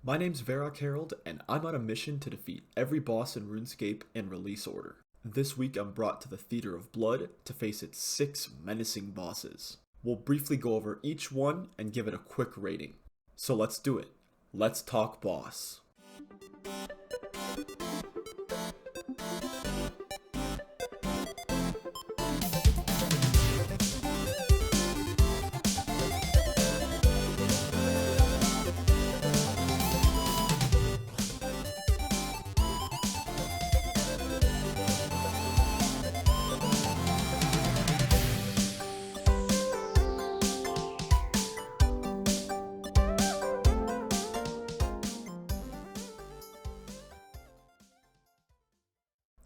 My name's Verzik Herald, and I'm on a mission to defeat every boss in Runescape in release order. This week I'm brought to the Theater of Blood to face its 6 menacing bosses. We'll briefly go over each one and give it a quick rating. So let's do it. Let's talk boss.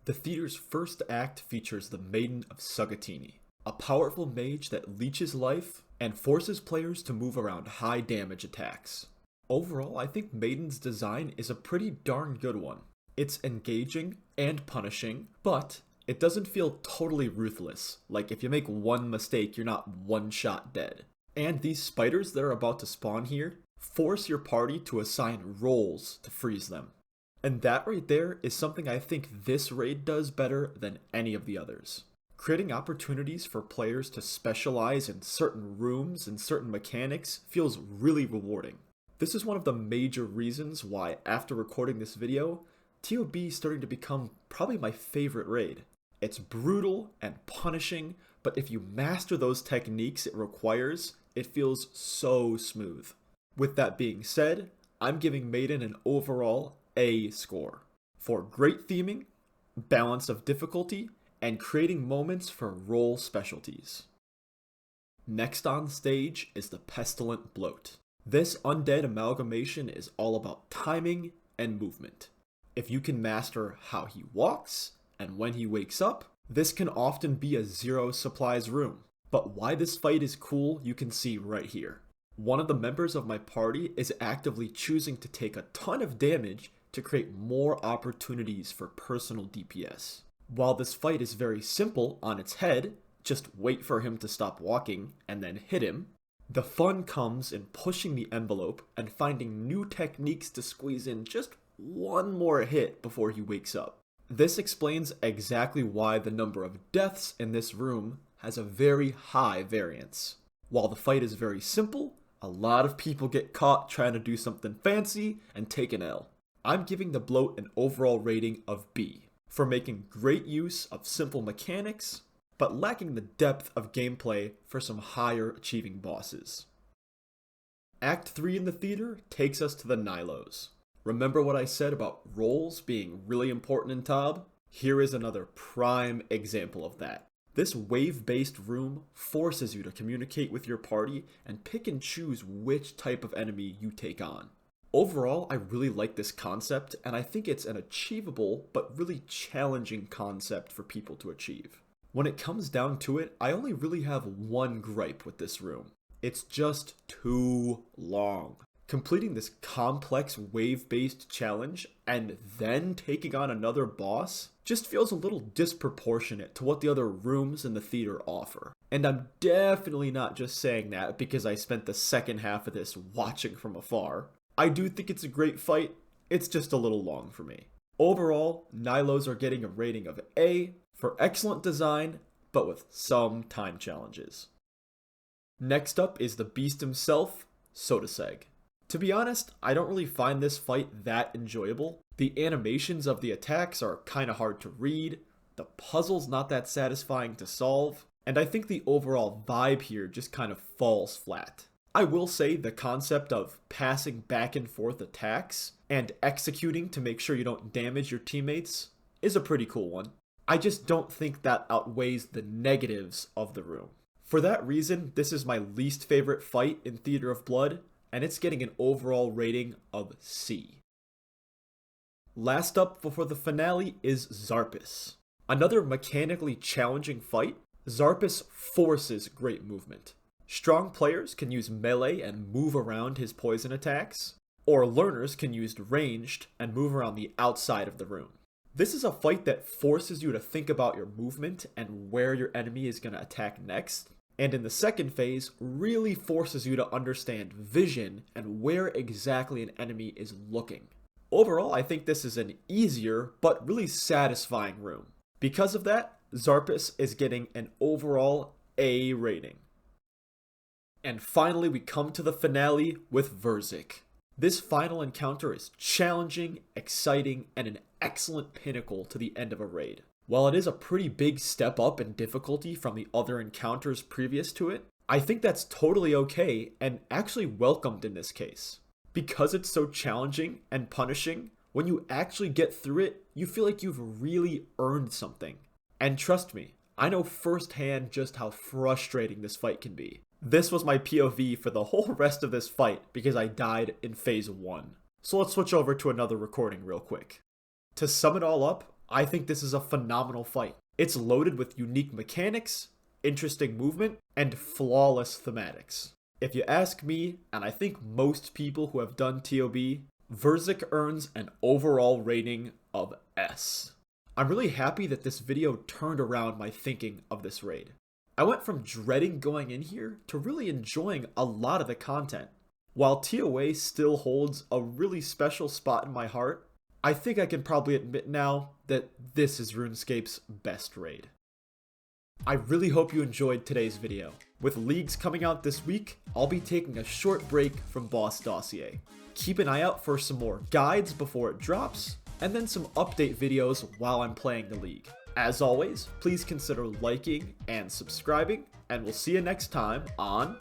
The theater's first act features the Maiden of Sotetseg, a powerful mage that leeches life and forces players to move around high damage attacks. Overall, I think Maiden's design is a pretty darn good one. It's engaging and punishing, but it doesn't feel totally ruthless, like if you make one mistake you're not one shot dead. And these spiders that are about to spawn here force your party to assign roles to freeze them. And that right there is something I think this raid does better than any of the others. Creating opportunities for players to specialize in certain rooms and certain mechanics feels really rewarding. This is one of the major reasons why, after recording this video, TOB is starting to become probably my favorite raid. It's brutal and punishing, but if you master those techniques it requires, it feels so smooth. With that being said, I'm giving Maiden an overall A score for great theming, balance of difficulty, and creating moments for role specialties. Next on stage is the pestilent Bloat. This undead amalgamation is all about timing and movement. If you can master how he walks and when he wakes up, this can often be a zero supplies room. But why this fight is cool you can see right here. One of the members of my party is actively choosing to take a ton of damage to create more opportunities for personal DPS. While this fight is very simple on its head, just wait for him to stop walking and then hit him, the fun comes in pushing the envelope and finding new techniques to squeeze in just one more hit before he wakes up. This explains exactly why the number of deaths in this room has a very high variance. While the fight is very simple, a lot of people get caught trying to do something fancy and take an L. I'm giving the Bloat an overall rating of B, for making great use of simple mechanics, but lacking the depth of gameplay for some higher achieving bosses. Act 3 in the theater takes us to the Nylos. Remember what I said about roles being really important in TOB? Here is another prime example of that. This wave-based room forces you to communicate with your party and pick and choose which type of enemy you take on. Overall, I really like this concept, and I think it's an achievable but really challenging concept for people to achieve. When it comes down to it, I only really have one gripe with this room. It's just too long. Completing this complex wave-based challenge and then taking on another boss just feels a little disproportionate to what the other rooms in the theater offer. And I'm definitely not just saying that because I spent the second half of this watching from afar. I do think it's a great fight, it's just a little long for me. Overall, Nylos are getting a rating of A for excellent design, but with some time challenges. Next up is the beast himself, Sotetseg. To be honest, I don't really find this fight that enjoyable. The animations of the attacks are kinda hard to read, the puzzle's not that satisfying to solve, and I think the overall vibe here just kind of falls flat. I will say the concept of passing back and forth attacks and executing to make sure you don't damage your teammates is a pretty cool one. I just don't think that outweighs the negatives of the room. For that reason, this is my least favorite fight in Theater of Blood, and it's getting an overall rating of C. Last up before the finale is Xarpus. Another mechanically challenging fight, Xarpus forces great movement. Strong players can use melee and move around his poison attacks, or learners can use ranged and move around the outside of the room. This is a fight that forces you to think about your movement and where your enemy is going to attack next, and in the second phase really forces you to understand vision and where exactly an enemy is looking. Overall, I think this is an easier but really satisfying room. Because of that, Xarpus is getting an overall A rating. And finally, we come to the finale with Verzik. This final encounter is challenging, exciting, and an excellent pinnacle to the end of a raid. While it is a pretty big step up in difficulty from the other encounters previous to it, I think that's totally okay and actually welcomed in this case. Because it's so challenging and punishing, when you actually get through it, you feel like you've really earned something. And trust me, I know firsthand just how frustrating this fight can be. This was my POV for the whole rest of this fight because I died in phase 1. So let's switch over to another recording real quick. To sum it all up, I think this is a phenomenal fight. It's loaded with unique mechanics, interesting movement, and flawless thematics. If you ask me, and I think most people who have done TOB, Verzik earns an overall rating of S. I'm really happy that this video turned around my thinking of this raid. I went from dreading going in here to really enjoying a lot of the content. While TOA still holds a really special spot in my heart, I think I can probably admit now that this is RuneScape's best raid. I really hope you enjoyed today's video. With leagues coming out this week, I'll be taking a short break from Boss Dossier. Keep an eye out for some more guides before it drops, and then some update videos while I'm playing the league. As always, please consider liking and subscribing, and we'll see you next time on